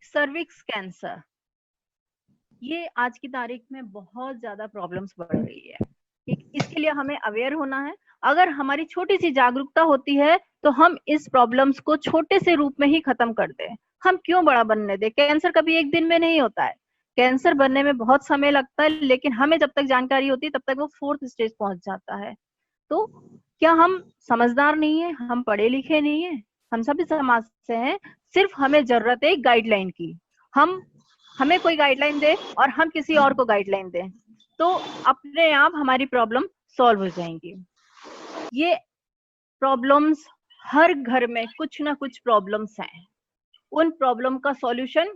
Cervix cancer, ये आज की तारीख में बहुत ज्यादा प्रॉब्लम्स बढ़ रही है। ठीक, इसके लिए हमें अवेयर होना है। अगर हमारी छोटी सी जागरूकता होती है तो हम इस प्रॉब्लम्स को छोटे से रूप में ही खत्म कर दें। हम क्यों बड़ा बनने दें? कैंसर कभी एक दिन में नहीं होता है, कैंसर बनने में बहुत समय लगता है, लेकिन हमें जब तक जानकारी होती है तब तक वो 4th स्टेज पहुंच जाता है। तो क्या हम समझदार नहीं है? हम पढ़े लिखे नहीं है? हम सभी समाज से हैं। सिर्फ हमें जरूरत है एक गाइडलाइन की। हमें कोई गाइडलाइन दे और हम किसी और को गाइडलाइन दें तो अपने आप हमारी प्रॉब्लम सॉल्व हो जाएंगी। ये प्रॉब्लम्स हर घर में कुछ ना कुछ प्रॉब्लम्स हैं। उन प्रॉब्लम का सॉल्यूशन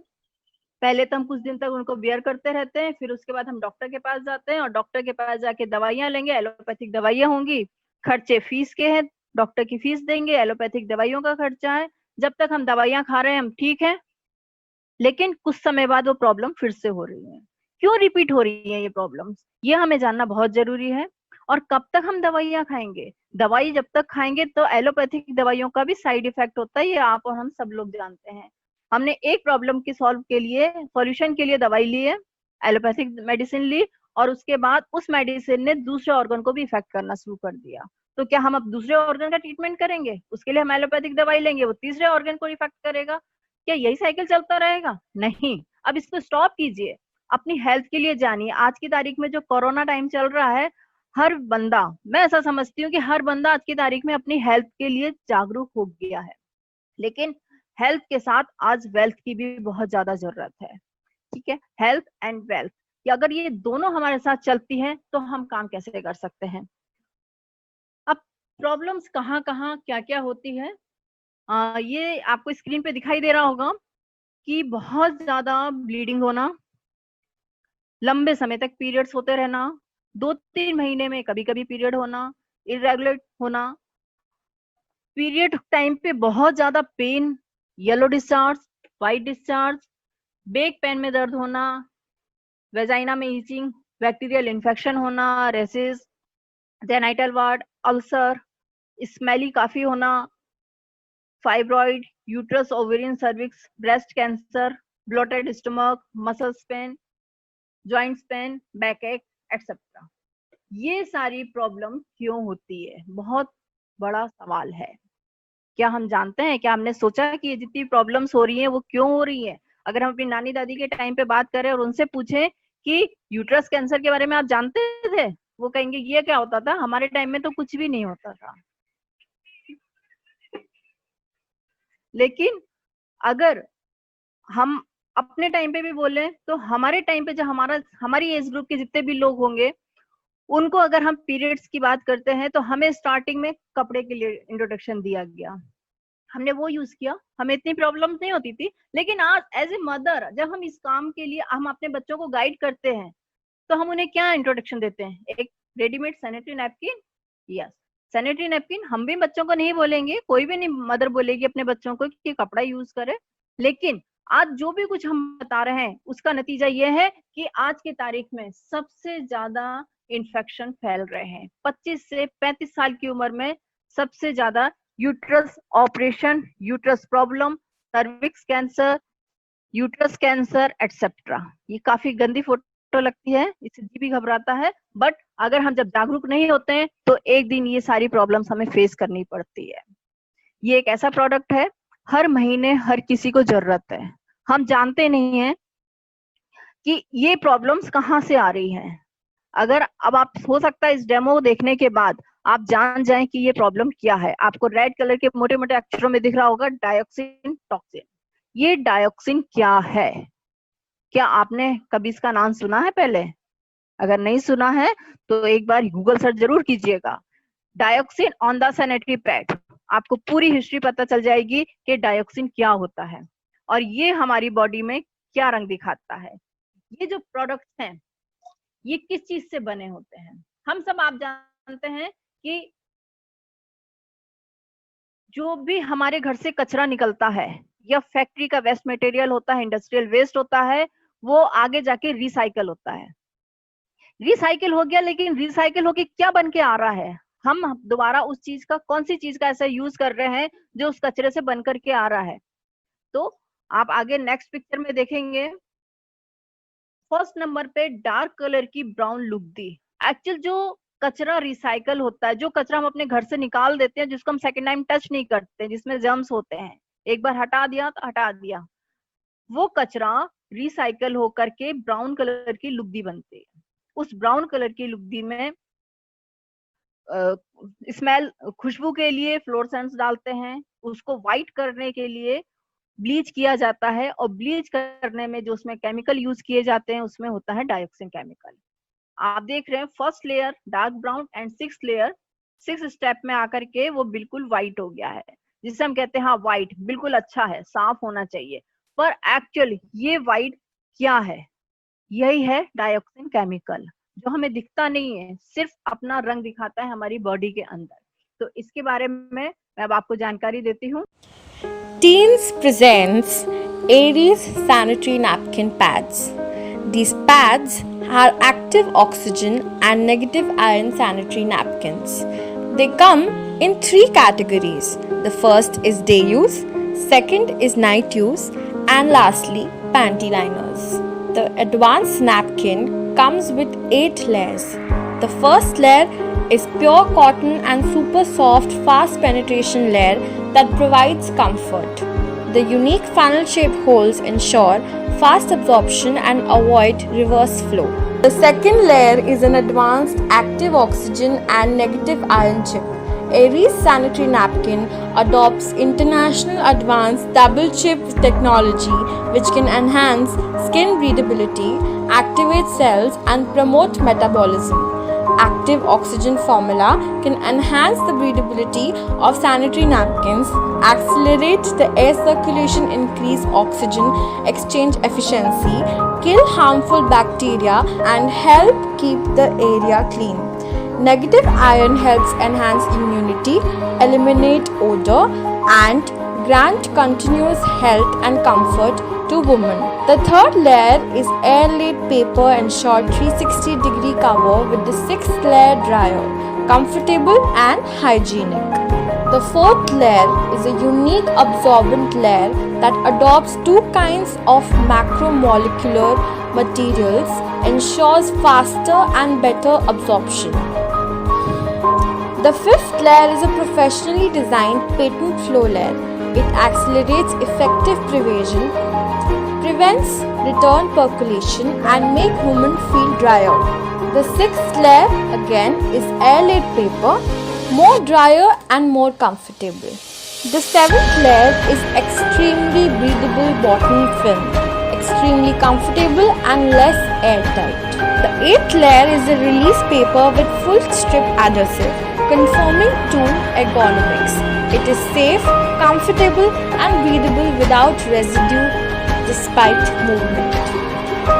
पहले तो हम कुछ दिन तक उनको बियर करते रहते हैं, फिर उसके बाद हम डॉक्टर के पास जाते हैं और डॉक्टर के पास जाके दवाइयां लेंगे। एलोपैथिक दवाइयां होंगी, खर्चे फीस के हैं, डॉक्टर की फीस देंगे, एलोपैथिक दवाइयों का खर्चा है। जब तक हम दवाइयां खा रहे हैं हम ठीक है, लेकिन कुछ समय बाद वो प्रॉब्लम फिर से हो रही है। क्यों रिपीट हो रही है ये प्रॉब्लम्स, ये हमें जानना बहुत जरूरी है। और कब तक हम दवाइयां खाएंगे? दवाई जब तक खाएंगे तो एलोपैथिक दवाइयों का भी साइड इफेक्ट होता है, ये आप और हम सब लोग जानते हैं। हमने एक प्रॉब्लम के सॉल्व के लिए, सॉल्यूशन के लिए दवाई ली है, एलोपैथिक मेडिसिन ली, और उसके बाद उस मेडिसिन ने दूसरे ऑर्गन को भी इफेक्ट करना शुरू कर दिया। तो क्या हम अब दूसरे ऑर्गन का ट्रीटमेंट करेंगे? उसके लिए हम एलोपैथिक दवाई लेंगे, वो तीसरे ऑर्गन को इफेक्ट करेगा। क्या यही साइकिल चलता रहेगा? नहीं, अब इसको स्टॉप कीजिए। अपनी हेल्थ के लिए जानिए। आज की तारीख में जो कोरोना टाइम चल रहा है, हर बंदा, मैं ऐसा समझती हूँ कि हर बंदा आज की तारीख में अपनी हेल्थ के लिए जागरूक हो गया है। लेकिन हेल्थ के साथ आज वेल्थ की भी बहुत ज्यादा जरूरत है। ठीक है, हेल्थ एंड वेल्थ, कि अगर ये दोनों हमारे साथ चलती हैं तो हम काम कैसे कर सकते हैं। अब प्रॉब्लम्स कहाँ कहाँ क्या क्या होती है, ये आपको स्क्रीन पे दिखाई दे रहा होगा कि बहुत ज्यादा ब्लीडिंग होना, लंबे समय तक पीरियड्स होते रहना, 2-3 महीने में कभी कभी पीरियड होना, इरेगुलर होना, पीरियड टाइम पे बहुत ज्यादा pain, yellow discharge, white discharge, back pain में दर्द होना, वेजाइना में ईचिंग, बैक्टीरियल इन्फेक्शन होना, rashes, genital warts, ulcer, smelly काफी होना, fibroid, uterus, ovarian, cervix, breast cancer, bloated stomach, muscles pain, joints pain, backache, etcetera. ये सारी problem क्यों होती है? बहुत बड़ा सवाल है। क्या हम जानते हैं? क्या हमने सोचा कि ये जितनी प्रॉब्लम्स हो रही हैं वो क्यों हो रही है? अगर हम अपनी नानी दादी के टाइम पे बात करें और उनसे पूछें कि यूट्रस कैंसर के बारे में आप जानते थे, वो कहेंगे ये क्या होता था, हमारे टाइम में तो कुछ भी नहीं होता था। लेकिन अगर हम अपने टाइम पे भी बोले तो हमारे टाइम पे जो हमारी एज ग्रुप के जितने भी लोग होंगे, उनको अगर हम पीरियड्स की बात करते हैं तो हमें स्टार्टिंग में कपड़े के लिए इंट्रोडक्शन दिया गया, हमने वो यूज किया, हमें इतनी प्रॉब्लम नहीं होती थी। लेकिन आज एज ए मदर जब हम इस काम के लिए हम अपने बच्चों को गाइड करते हैं तो हम उन्हें क्या इंट्रोडक्शन देते हैं? एक readymade sanitary napkin. Yes, sanitary napkin. हम भी बच्चों को नहीं बोलेंगे, कोई भी नहीं मदर बोलेगी अपने बच्चों को कि कपड़ा यूज करे। लेकिन आज जो भी कुछ हम बता रहे हैं उसका नतीजा ये है कि आज की तारीख में सबसे ज्यादा इन्फेक्शन फैल रहे हैं 25 से 35 साल की उम्र में। सबसे ज्यादा uterus operation, uterus problem, cervix cancer, uterus cancer etcetera. ये काफी गंदी फोटो लगती है, इससे जी भी घबराता है। बट अगर हम जब जागरूक नहीं होते हैं तो एक दिन ये सारी प्रॉब्लम्स हमें फेस करनी पड़ती है। ये एक ऐसा प्रोडक्ट है हर महीने हर किसी को जरूरत है। हम जानते नहीं है कि ये प्रॉब्लम्स कहाँ से आ रही हैं। अगर अब आप, हो सकता है इस डेमो देखने के बाद आप जान जाएं कि ये प्रॉब्लम क्या है। आपको रेड कलर के मोटे मोटे अक्षरों में दिख रहा होगा डायोक्सिन टॉक्सिन। ये डायोक्सिन क्या है? क्या आपने कभी इसका नाम सुना है पहले? अगर नहीं सुना है तो एक बार गूगल सर्च जरूर कीजिएगा, dioxin on the sanitary pad. आपको पूरी हिस्ट्री पता चल जाएगी कि डायोक्सिन क्या होता है और ये हमारी बॉडी में क्या रंग दिखाता है। ये जो प्रोडक्ट्स हैं ये किस चीज से बने होते हैं? हम सब आप जानते हैं कि जो भी हमारे घर से कचरा निकलता है या फैक्ट्री का वेस्ट मटेरियल होता है, इंडस्ट्रियल वेस्ट होता है, वो आगे जाके रिसाइकल होता है। रिसाइकिल हो गया, लेकिन रिसाइकिल होके क्या बन के आ रहा है? हम दोबारा उस चीज का, कौन सी चीज का ऐसा यूज कर रहे हैं जो उस कचरे से बन करके आ रहा है? तो आप आगे नेक्स्ट पिक्चर में देखेंगे, फर्स्ट नंबर पे डार्क कलर की ब्राउन लुक दी। एक्चुअल जो कचरा रिसाइकल होता है, जो कचरा हम अपने घर से निकाल देते हैं, जिसको हम सेकेंड टाइम टच नहीं करते, जिसमें जर्म्स होते हैं, एक बार हटा दिया तो हटा दिया, वो कचरा रिसाइकल होकर के ब्राउन कलर की लुगदी बनती है। उस ब्राउन कलर की लुगदी में स्मेल, खुशबू के लिए फ्लोरेसेंट्स डालते हैं, उसको व्हाइट करने के लिए ब्लीच किया जाता है, और ब्लीच करने में जो उसमें केमिकल यूज किए जाते हैं उसमें होता है डाइऑक्सिन केमिकल। आप देख रहे हैं first layer dark brown and six layer, six step में आकर के वो बिल्कुल व्हाइट हो गया है, जिससे हम कहते हैं हाँ व्हाइट बिल्कुल अच्छा है, साफ होना चाहिए। पर एक्चुअली ये व्हाइट क्या है? यही है डाइऑक्सिन केमिकल, जो हमें दिखता नहीं है, सिर्फ अपना रंग दिखाता है हमारी बॉडी के अंदर। तो इसके बारे में मैं अब आपको जानकारी देती हूँ। Teens presents Aries sanitary napkin pads. These pads are active oxygen and negative ion sanitary napkins. They come in three categories. The first is day use, second is night use, and lastly panty liners. The advanced napkin comes with 8 layers. The first layer is pure cotton and super soft fast penetration layer that provides comfort. The unique funnel shaped holes ensure fast absorption and avoid reverse flow. The second layer is an advanced active oxygen and negative ion chip. Aries sanitary napkin adopts international advanced double chip technology which can enhance skin breathability, activate cells and promote metabolism. Active oxygen formula can enhance the breathability of sanitary napkins, accelerate the air circulation, increase oxygen exchange efficiency, kill harmful bacteria, and help keep the area clean. Negative ion helps enhance immunity, eliminate odor, and grant continuous health and comfort to women. The third layer is air-laid paper ensure 360-degree cover with the sixth layer dryer, comfortable and hygienic. The fourth layer is a unique absorbent layer that adopts two kinds of macromolecular materials, ensures faster and better absorption. The fifth layer is a professionally designed patent flow layer. It accelerates effective prevention, prevents return percolation and make women feel drier. The sixth layer again is air-laid paper, more drier and more comfortable. The seventh layer is extremely breathable bottom film, extremely comfortable and less airtight. The eighth layer is a release paper with full strip adhesive, conforming to ergonomics. It is safe, comfortable and breathable without residue despite movement.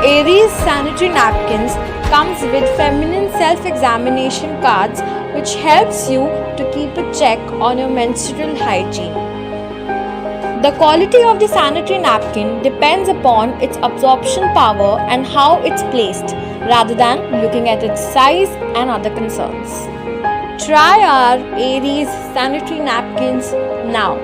Aries sanitary napkins comes with feminine self-examination cards which helps you to keep a check on your menstrual hygiene. The quality of the sanitary napkin depends upon its absorption power and how it's placed rather than looking at its size and other concerns. Try our Aries sanitary napkins now.